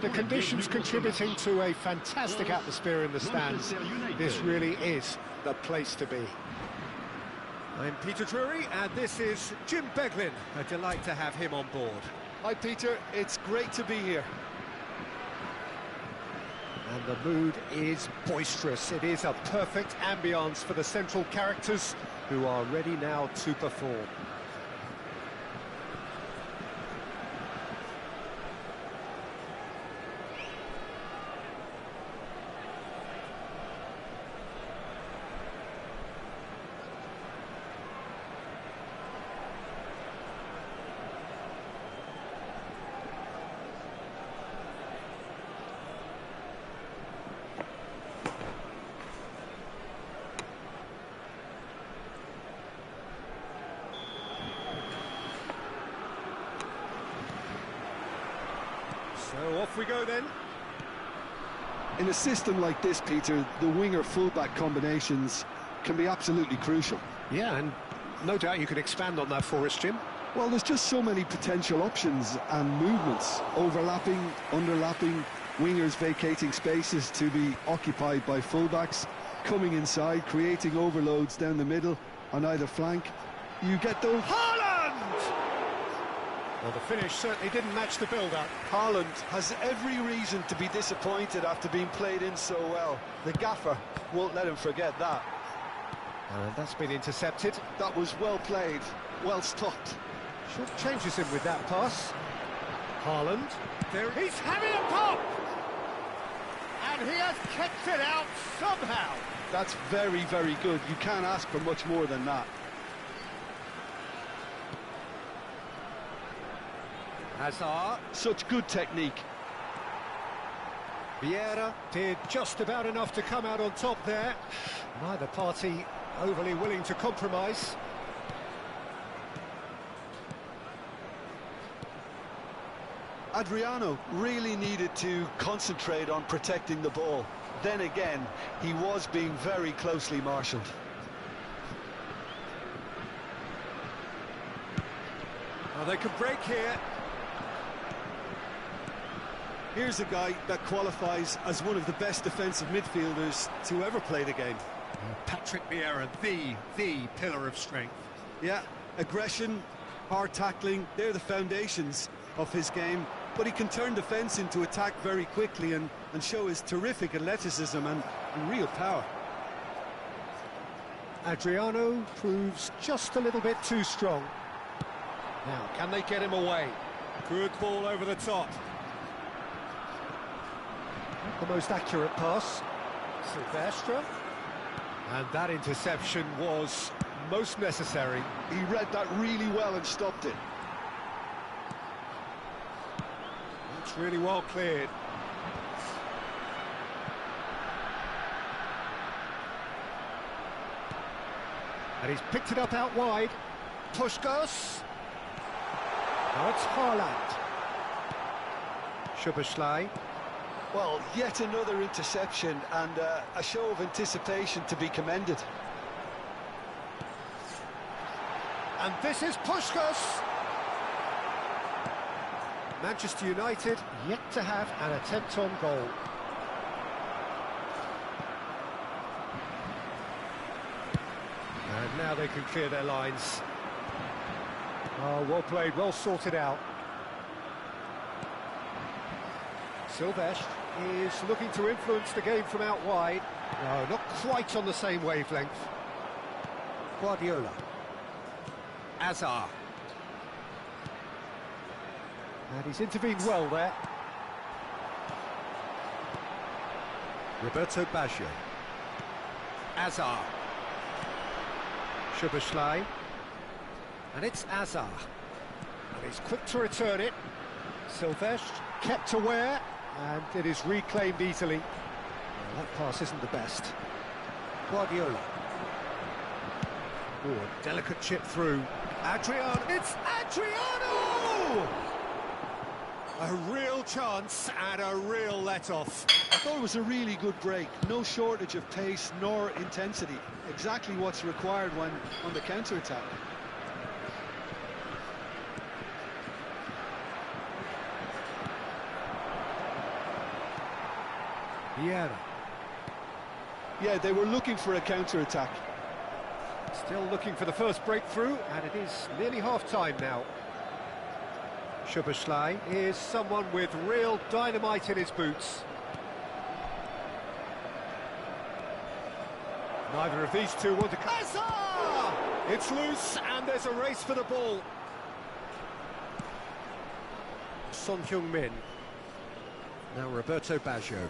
the conditions contributing to a fantastic atmosphere in the stands. This really is the place to be. I'm Peter Drury, and this is Jim Beglin. A delight to have him on board. Hi Peter, it's great to be here. And the mood is boisterous. It is a perfect ambience for the central characters who are ready now to perform. So off we go then. In a system like this, Peter, the winger-fullback combinations can be absolutely crucial. Yeah, and no doubt you can expand on that for us, Jim. Well, there's just so many potential options and movements. Overlapping, underlapping, wingers vacating spaces to be occupied by fullbacks, coming inside, creating overloads down the middle on either flank. You get those... Well, the finish certainly didn't match the build-up. Haaland has every reason to be disappointed after being played in so well. The gaffer won't let him forget that. And that's been intercepted. That was well played, well stopped. Short changes him with that pass. Haaland. There he's having a pop! And he has kept it out somehow. That's very, very good. You can't ask for much more than that. Hazard. Such good technique. Vieira did just about enough to come out on top there. Neither party overly willing to compromise. Adriano really needed to concentrate on protecting the ball. Then again, he was being very closely marshalled. Well, they could break here. Here's a guy that qualifies as one of the best defensive midfielders to ever play the game. Patrick Vieira, the pillar of strength. Yeah, aggression, hard tackling, they're the foundations of his game. But he can turn defence into attack very quickly and show his terrific athleticism and real power. Adriano proves just a little bit too strong. Now, can they get him away? Good ball over the top. The most accurate pass. Silvestre. And that interception was most necessary. He read that really well and stopped it. It's really well cleared. And he's picked it up out wide. Puskos. Now it's Haaland. Szoboszlai. Well, yet another interception and a show of anticipation to be commended. And this is Puskos. Manchester United yet to have an attempt on goal. And now they can clear their lines. Oh, well played, well sorted out. Silvestre is looking to influence the game from out wide. No, not quite on the same wavelength. Guardiola. Hazard. And he's intervened well there. Roberto Baggio. Hazard. Szoboszlai. And it's Hazard. And he's quick to return it. Silvestre kept aware. And it is reclaimed easily. Well, that pass isn't the best. Guardiola. Oh, a delicate chip through. Adriano. It's Adriano! A real chance and a real let-off. I thought it was a really good break. No shortage of pace nor intensity. Exactly what's required when on the counter-attack. Vieira. Yeah, they were looking for a counter-attack. Still looking for the first breakthrough, and it is nearly half-time now. Szoboszlai is someone with real dynamite in his boots. Neither of these two want to come. It's loose, and there's a race for the ball. Son Heung-min. Now Roberto Baggio.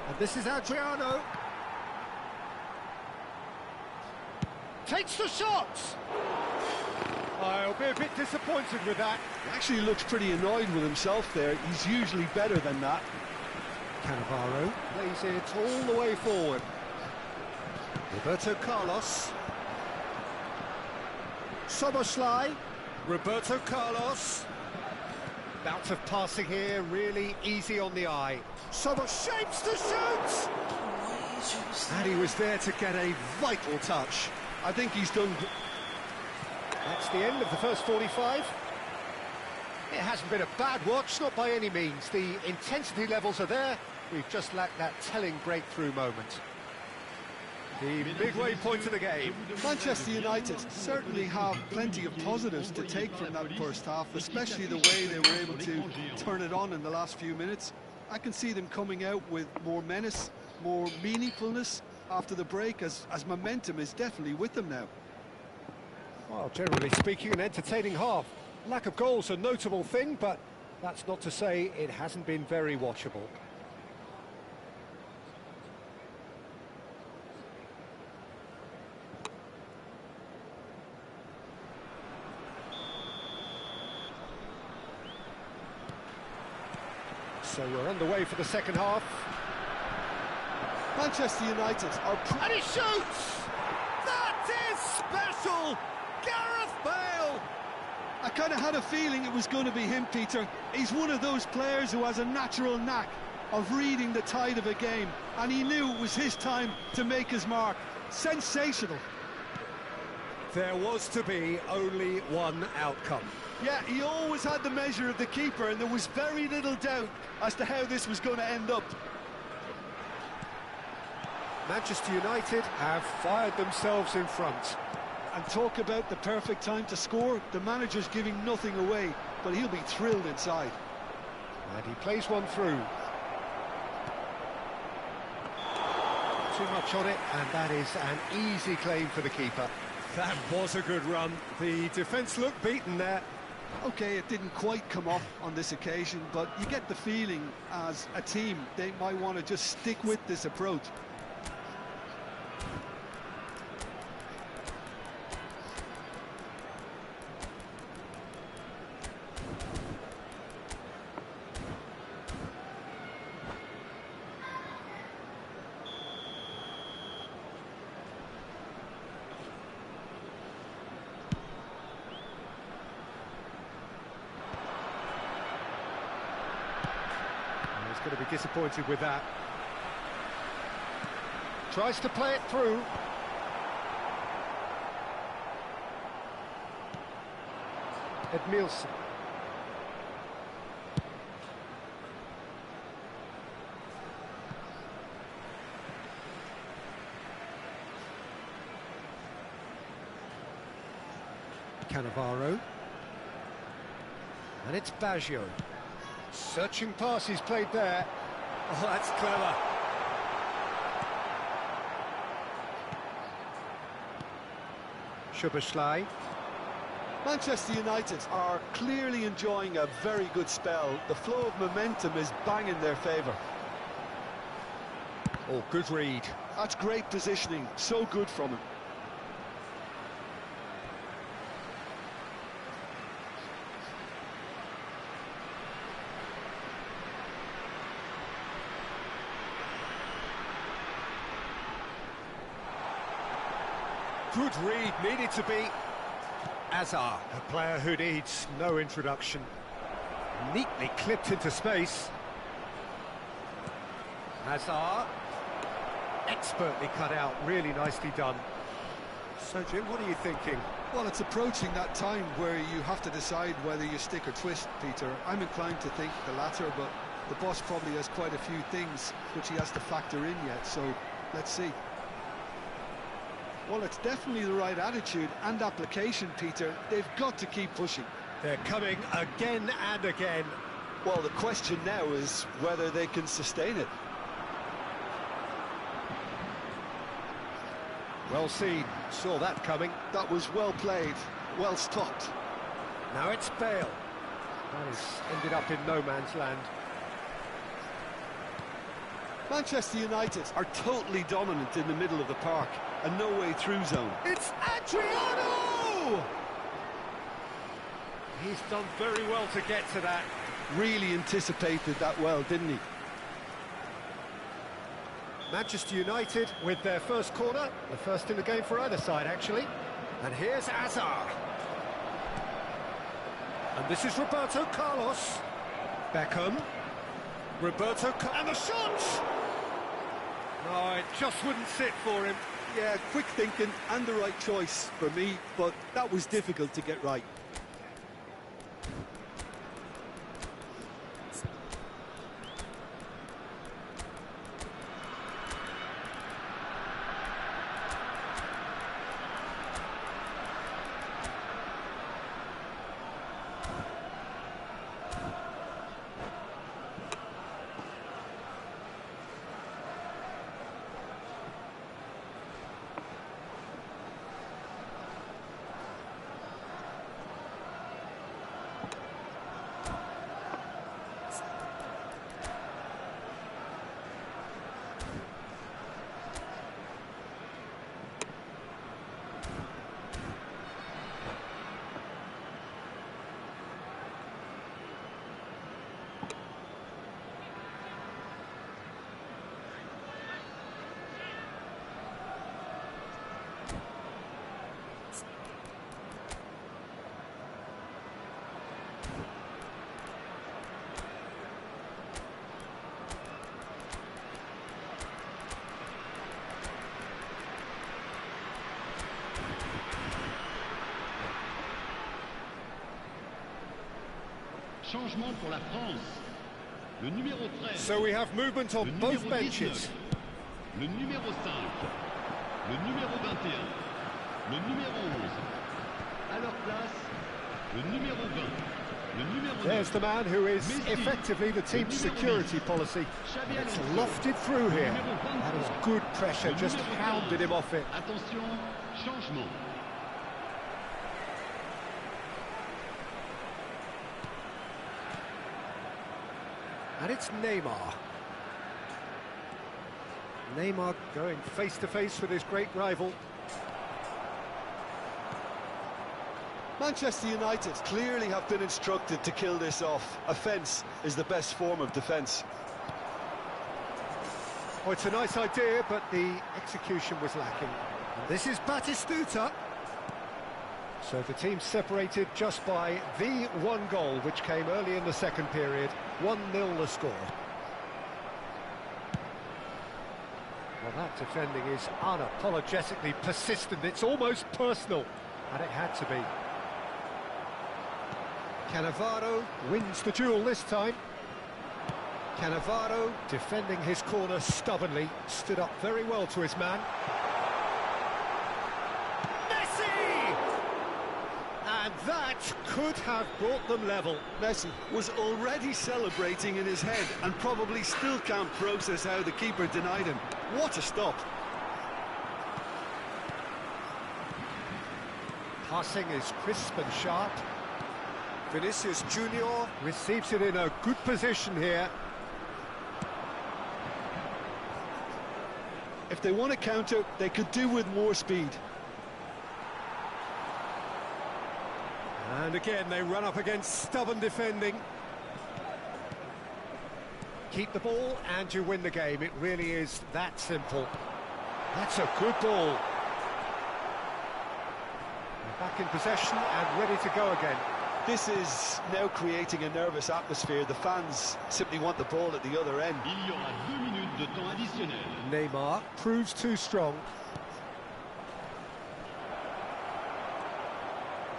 And this is Adriano. Takes the shot! I'll be a bit disappointed with that. He actually looks pretty annoyed with himself there. He's usually better than that. Cannavaro plays it all the way forward. Roberto Carlos. Szoboszlai. Roberto Carlos. Bout of passing here, really easy on the eye. Szoboszlai shapes to shoot! And he was there to get a vital touch. I think he's done. That's the end of the first 45. It hasn't been a bad watch, not by any means. The intensity levels are there. We've just lacked that telling breakthrough moment. The midway point of the game. Manchester United certainly have plenty of positives to take from that first half, especially the way they were able to turn it on in the last few minutes. I can see them coming out with more menace, more meaningfulness after the break, as momentum is definitely with them now. Well, generally speaking, an entertaining half. Lack of goals a notable thing, but that's not to say it hasn't been very watchable. So we're underway for the second half. Manchester United are... And he shoots! That is special! Gareth Bale! I kind of had a feeling it was going to be him, Peter. He's one of those players who has a natural knack of reading the tide of a game, and he knew it was his time to make his mark. Sensational. There was to be only one outcome. Yeah, he always had the measure of the keeper, and there was very little doubt as to how this was going to end up. Manchester United have fired themselves in front. And talk about the perfect time to score. The manager's giving nothing away, but he'll be thrilled inside. And he plays one through. Too much on it, and that is an easy claim for the keeper. That was a good run. The defence looked beaten there. OK, it didn't quite come off on this occasion, but you get the feeling as a team they might want to just stick with this approach. Going to be disappointed with that. Tries to play it through. Edmilson. Cannavaro. And it's Baggio. Searching pass he's played there. Oh, that's clever. Szoboszlai. Manchester United are clearly enjoying a very good spell. The flow of momentum is bang in their favour. Oh, good read. That's great positioning. So good from him. Good read, needed to be. Azar, a player who needs no introduction. Neatly clipped into space. Azar, expertly cut out, really nicely done. So, Jim, what are you thinking? Well, it's approaching that time where you have to decide whether you stick or twist, Peter. I'm inclined to think the latter, but the boss probably has quite a few things which he has to factor in yet, so let's see. Well, it's definitely the right attitude and application, Peter. They've got to keep pushing. They're coming again and again. Well, the question now is whether they can sustain it. Well seen, saw that coming. That was well played, well stopped. Now it's Bale. That has ended up in no man's land. Manchester United are totally dominant in the middle of the park, and no way through zone. It's Adriano! He's done very well to get to that. Really anticipated that well, didn't he? Manchester United with their first corner, the first in the game for either side, actually. And here's Hazard. And this is Roberto Carlos. Beckham. And the shot! No, it just wouldn't sit for him. Yeah, quick thinking and the right choice for me, but that was difficult to get right. Changement pour la France. Le numéro 13. So we have movement on both benches. 19, le numéro 5. Le numéro 21. Le numéro 11. À leur place, le numéro 20. Le numéro 9. There's the man who is effectively the team's security policy. It's lofted through here. That is good pressure, just hounded him off it. Attention, changement. And it's Neymar. Neymar going face-to-face with his great rival. Manchester United clearly have been instructed to kill this off. Offence is the best form of defence. Oh, it's a nice idea, but the execution was lacking. And this is Batistuta. So the team separated just by the one goal, which came early in the second period. 1-0 the score. Well, that defending is unapologetically persistent. It's almost personal, and it had to be. Cannavaro wins the duel this time. Cannavaro defending his corner stubbornly, stood up very well to his man. And that could have brought them level. Messi was already celebrating in his head and probably still can't process how the keeper denied him. What a stop. Passing is crisp and sharp. Vinicius Junior receives it in a good position here. If they want to counter, they could do with more speed. And again, they run up against stubborn defending. Keep the ball and you win the game. It really is that simple. That's a good ball. They're back in possession and ready to go again. This is now creating a nervous atmosphere. The fans simply want the ball at the other end. Il y aura 2 minutes de temps additionnel. Neymar proves too strong.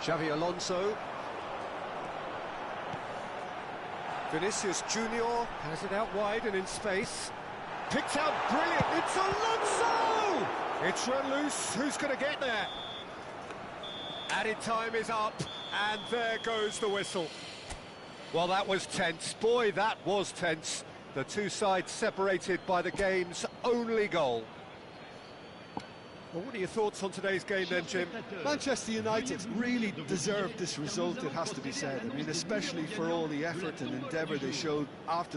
Xavi Alonso. Vinicius Junior has it out wide and in space. Picked out brilliant, it's Alonso! It's run loose, who's going to get there? Added time is up, and there goes the whistle. Well, that was tense. Boy, that was tense. The two sides separated by the game's only goal. Well, what are your thoughts on today's game then, Jim? Manchester United really deserved this result, it has to be said. I mean, especially for all the effort and endeavour they showed after the